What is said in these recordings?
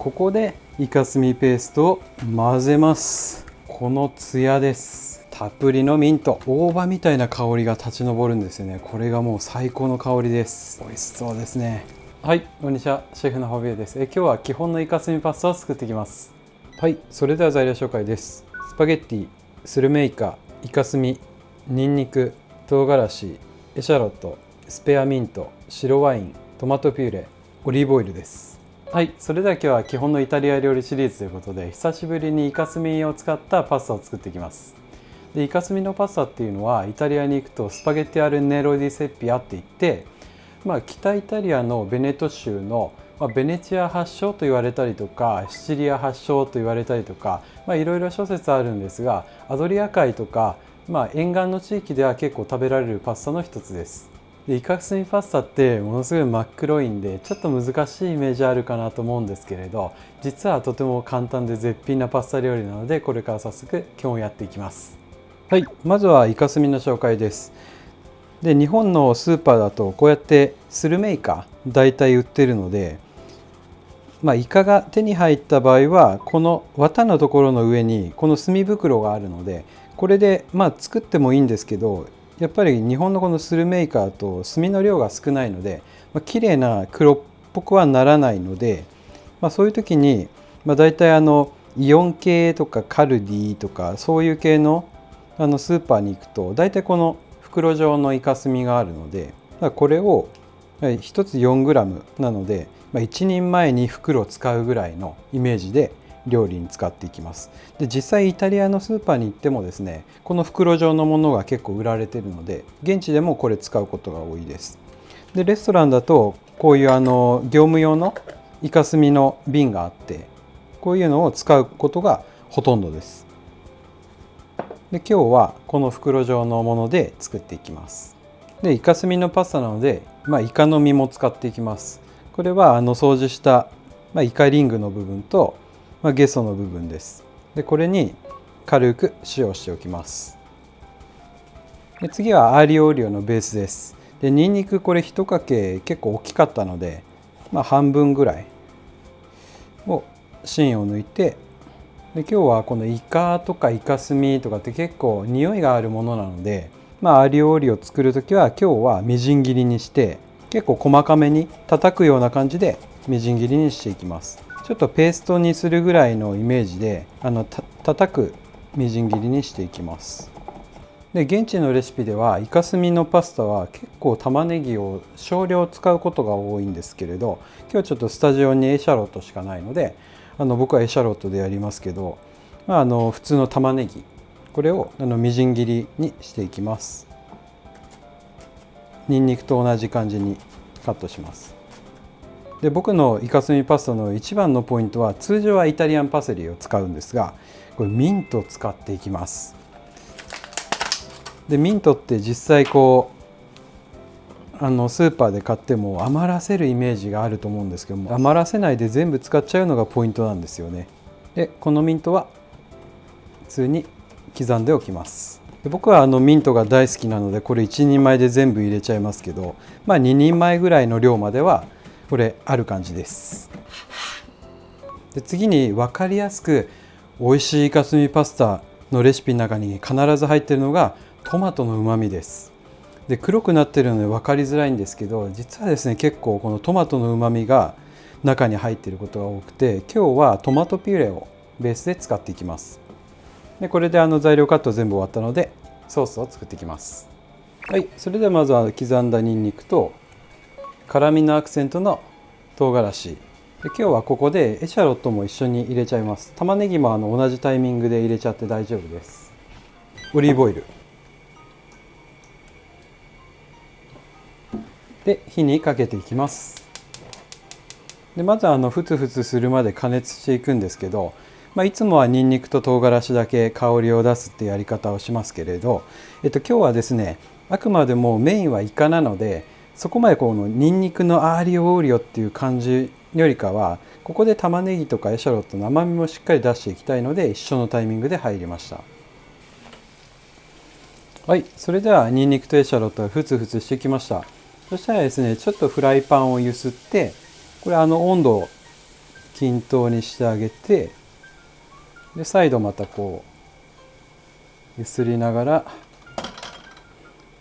ここでイカスミペーストを混ぜます。このツヤです。たっぷりのミント、大葉みたいな香りが立ち上るんですよね。これがもう最高の香りです。美味しそうですね。はい、こんにちは、シェフのホビエです。今日は基本のイカスミパスタを作っていきます。はい、それでは材料紹介です。スパゲッティ、スルメイカ、イカスミ、ニンニク、唐辛子、エシャロット、スペアミント、白ワイン、トマトピューレ、オリーブオイルです。はい、それでは今日は基本のイタリア料理シリーズということで、久しぶりにイカスミを使ったパスタを作っていきます。でイカスミのパスタっていうのはイタリアに行くとスパゲッティアルネロディセッピアって言って、北イタリアのベネト州の、ベネチア発祥と言われたりとかシチリア発祥と言われたりとか、いろいろ諸説あるんですが、アドリア海とか、沿岸の地域では結構食べられるパスタの一つです。でイカスミパスタってものすごい真っ黒いんでちょっと難しいイメージあるかなと思うんですけれど、実はとても簡単で絶品なパスタ料理なので、これから早速今日もやっていきます。はい、まずはイカスミの紹介です。で日本のスーパーだとこうやってスルメイカ大体売ってるので、イカが手に入った場合はこの綿のところの上にこの墨袋があるので、これで作ってもいいんですけど、やっぱり日本のこのスルメイカだと墨の量が少ないので、綺麗な黒っぽくはならないので、そういう時に、大体イオン系とかカルディとかそういう系のスーパーに行くと大体この袋状のイカスミがあるので、これを1つ 4g なので、1人前に袋を使うぐらいのイメージで料理に使っていきます。で実際イタリアのスーパーに行ってもですね、この袋状のものが結構売られているので、現地でもこれ使うことが多いです。でレストランだとこういう業務用のイカスミの瓶があって、こういうのを使うことがほとんどです。で今日はこの袋状のもので作っていきます。でイカスミのパスタなので、イカの身も使っていきます。これは掃除した、イカリングの部分と、ゲソの部分です。でこれに軽く塩をしておきます。で次はアーリオオリオのベースです。でニンニクこれ1かけ結構大きかったので、半分ぐらいを芯を抜いて、で今日はこのイカとかイカスミとかって結構匂いがあるものなので、アーリオオリオを作る時は今日はみじん切りにして、結構細かめに叩くような感じでみじん切りにしていきます。ちょっとペーストにするぐらいのイメージで叩くみじん切りにしていきます。で現地のレシピではイカスミのパスタは結構玉ねぎを少量使うことが多いんですけれど、今日はちょっとスタジオにエシャロットしかないので、僕はエシャロットでやりますけど、普通の玉ねぎこれをみじん切りにしていきます。ニンニクと同じ感じにカットします。で僕のイカスミパスタの一番のポイントは、通常はイタリアンパセリを使うんですが、これミントを使っていきます。でミントって実際スーパーで買っても余らせるイメージがあると思うんですけども、余らせないで全部使っちゃうのがポイントなんですよね。でこのミントは普通に刻んでおきます。で僕はミントが大好きなので、これ1人前で全部入れちゃいますけど、2人前ぐらいの量まではこれある感じです。で次に分かりやすく美味しいイカスミパスタのレシピの中に必ず入っているのがトマトのうまみです。で黒くなっているので分かりづらいんですけど、実はですね結構このトマトのうまみが中に入っていることが多くて、今日はトマトピューレをベースで使っていきます。でこれで材料カット全部終わったのでソースを作っていきます。はい、それではまずは刻んだニンニクと辛みのアクセントの唐辛子で、今日はここでエシャロットも一緒に入れちゃいます。玉ねぎも同じタイミングで入れちゃって大丈夫です。オリーブオイルで火にかけていきます。でまずふつふつするまで加熱していくんですけど、いつもはニンニクと唐辛子だけ香りを出すってやり方をしますけれど、今日はですねあくまでもメインはイカなので、そこまでこのニンニクのアーリオオーリオっていう感じよりかは、ここで玉ねぎとかエシャロットの甘みもしっかり出していきたいので一緒のタイミングで入りました。はい、それではニンニクとエシャロットがふつふつしてきました。そしたらですねちょっとフライパンを揺すって、これ温度を均等にしてあげて、で再度またこう揺すりながら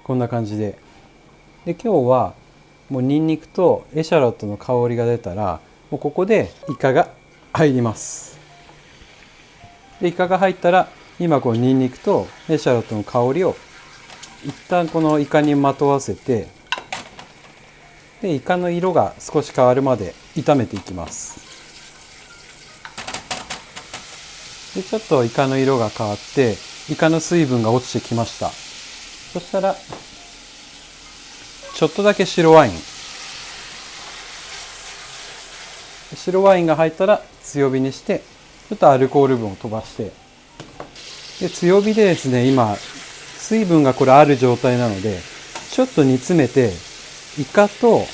こんな感じで、今日はもうニンニクとエシャロットの香りが出たら、もうここでイカが入ります。でイカが入ったら、今このニンニクとエシャロットの香りを一旦このイカにまとわせて、でイカの色が少し変わるまで炒めていきます。でちょっとイカの色が変わってイカの水分が落ちてきました。そしたらちょっとだけ白ワインが入ったら強火にして、ちょっとアルコール分を飛ばして、で強火でですね、今水分がこれある状態なので、ちょっと煮詰めてイカと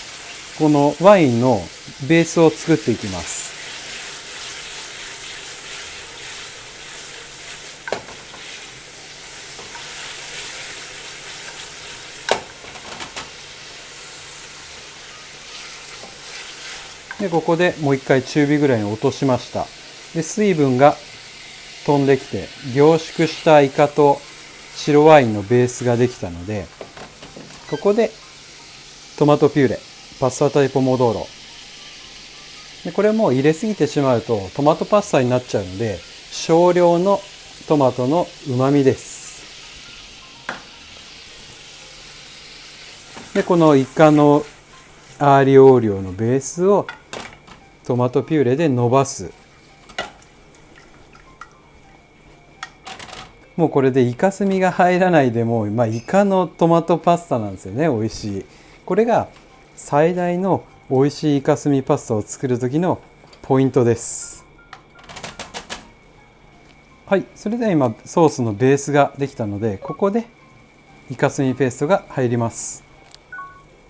このワインのベースを作っていきます。でここでもう一回中火ぐらいに落としました。で水分が飛んできて凝縮したイカと白ワインのベースができたので、ここでトマトピューレ、パスタタイポモドーロで、これも入れすぎてしまうとトマトパスタになっちゃうので、少量のトマトのうまみです。でこのイカのアーリオオーリオのベースをトマトピューレで伸ばす。もうこれでイカスミが入らないでも、イカのトマトパスタなんですよね。美味しい。これが最大の美味しいイカスミパスタを作る時のポイントです。はい、それでは今ソースのベースができたので、ここでイカスミペーストが入ります。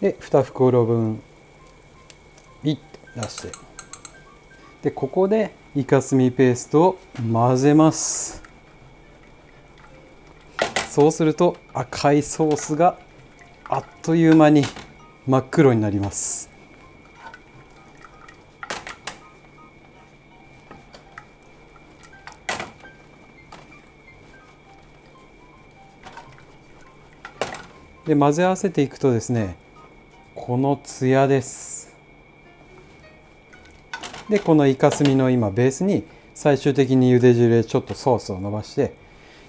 で2袋分ピッと出して、でここでイカスミペーストを混ぜます。そうすると赤いソースがあっという間に真っ黒になります。で混ぜ合わせていくとですね、このツヤです。でこのイカスミの今ベースに最終的に茹で汁でちょっとソースを伸ばして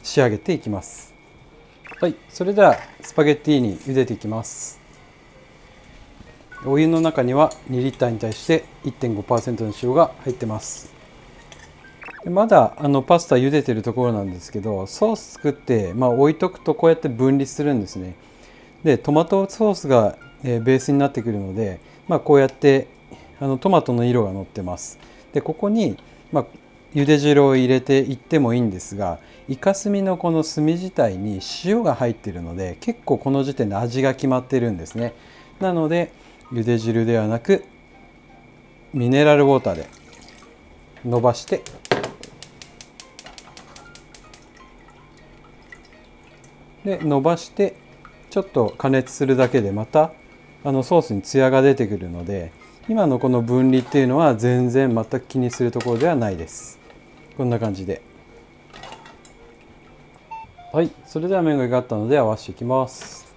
仕上げていきます。はい、それではスパゲッティに茹でていきます。お湯の中には2リッターに対して 1.5% の塩が入ってます。まだパスタ茹でてるところなんですけど、ソース作って、置いとくとこうやって分離するんですね。でトマトソースがベースになってくるので、こうやってトマトの色が乗ってます。でここに、茹で汁を入れていってもいいんですが、イカスミのこの炭自体に塩が入っているので、結構この時点で味が決まってるんですね。なので茹で汁ではなくミネラルウォーターで伸ばして、ちょっと加熱するだけでまたソースにツヤが出てくるので、今のこの分離っていうのは全然全く気にするところではないです。こんな感じで。はい、それでは麺が上がったので合わせていきます。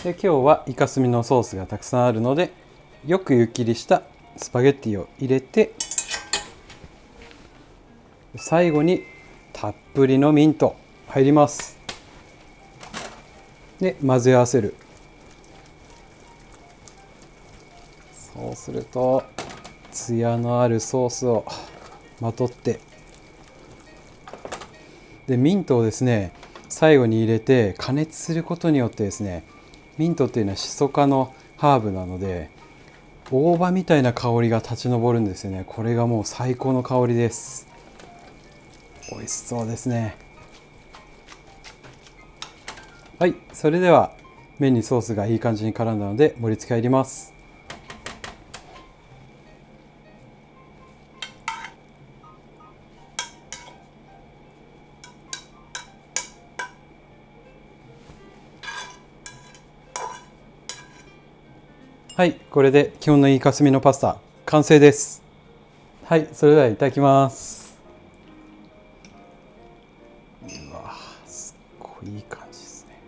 で今日はイカスミのソースがたくさんあるので、よく湯切りしたスパゲッティを入れて、最後にたっぷりのミント入ります。で混ぜ合わせる。そうするとツヤのあるソースをまとって、でミントをですね最後に入れて加熱することによってですね、ミントっていうのはシソ科のハーブなので大葉みたいな香りが立ち上るんですよね。これがもう最高の香りです。美味しそうですね。はい、それでは麺にソースがいい感じに絡んだので盛り付け入ります。はい、これで基本のイカスミのパスタ完成です。はい、それではいただきます。うわ、すっごいいい感じですね。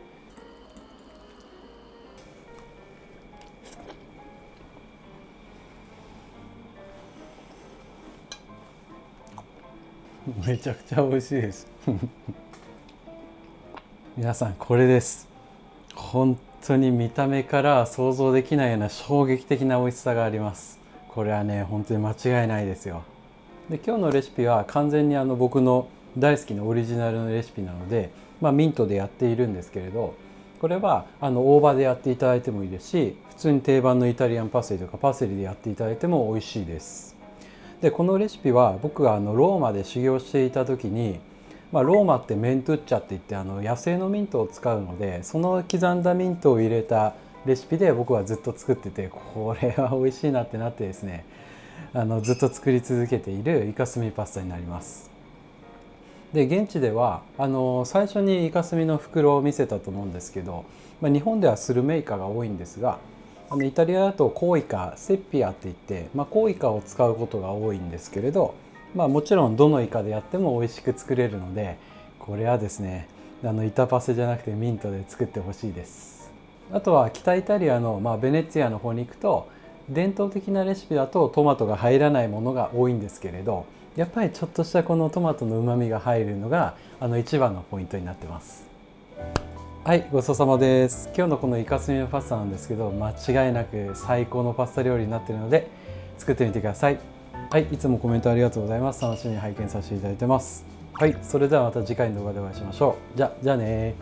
めちゃくちゃ美味しいです皆さん、これです。本当に見た目から想像できないような衝撃的な美味しさがあります。これはね、本当に間違いないですよ。で、今日のレシピは完全に僕の大好きなオリジナルのレシピなので、ミントでやっているんですけれど、これは大葉でやっていただいてもいいですし、普通に定番のイタリアンパセリとかパセリでやっていただいても美味しいです。で、このレシピは僕がローマで修行していた時に、ローマってメントゥッチャって言って野生のミントを使うので、その刻んだミントを入れたレシピで僕はずっと作ってて、これは美味しいなってなってですね、ずっと作り続けているイカスミパスタになります。で、現地では最初にイカスミの袋を見せたと思うんですけど、日本ではスルメイカが多いんですが、イタリアだとコウイカ、セッピアって言って、コウイカを使うことが多いんですけれど、もちろんどのイカでやっても美味しく作れるので、これはですね、板パセじゃなくてミントで作ってほしいです。あとは北イタリアの、ベネツィアの方に行くと、伝統的なレシピだとトマトが入らないものが多いんですけれど、やっぱりちょっとしたこのトマトのうまみが入るのが一番のポイントになってます。はい、ごちそうさまです。今日のこのイカスミのパスタなんですけど、間違いなく最高のパスタ料理になっているので作ってみてください。はい、いつもコメントありがとうございます。楽しみに拝見させていただいてます。はい、それではまた次回の動画でお会いしましょう。じゃあね。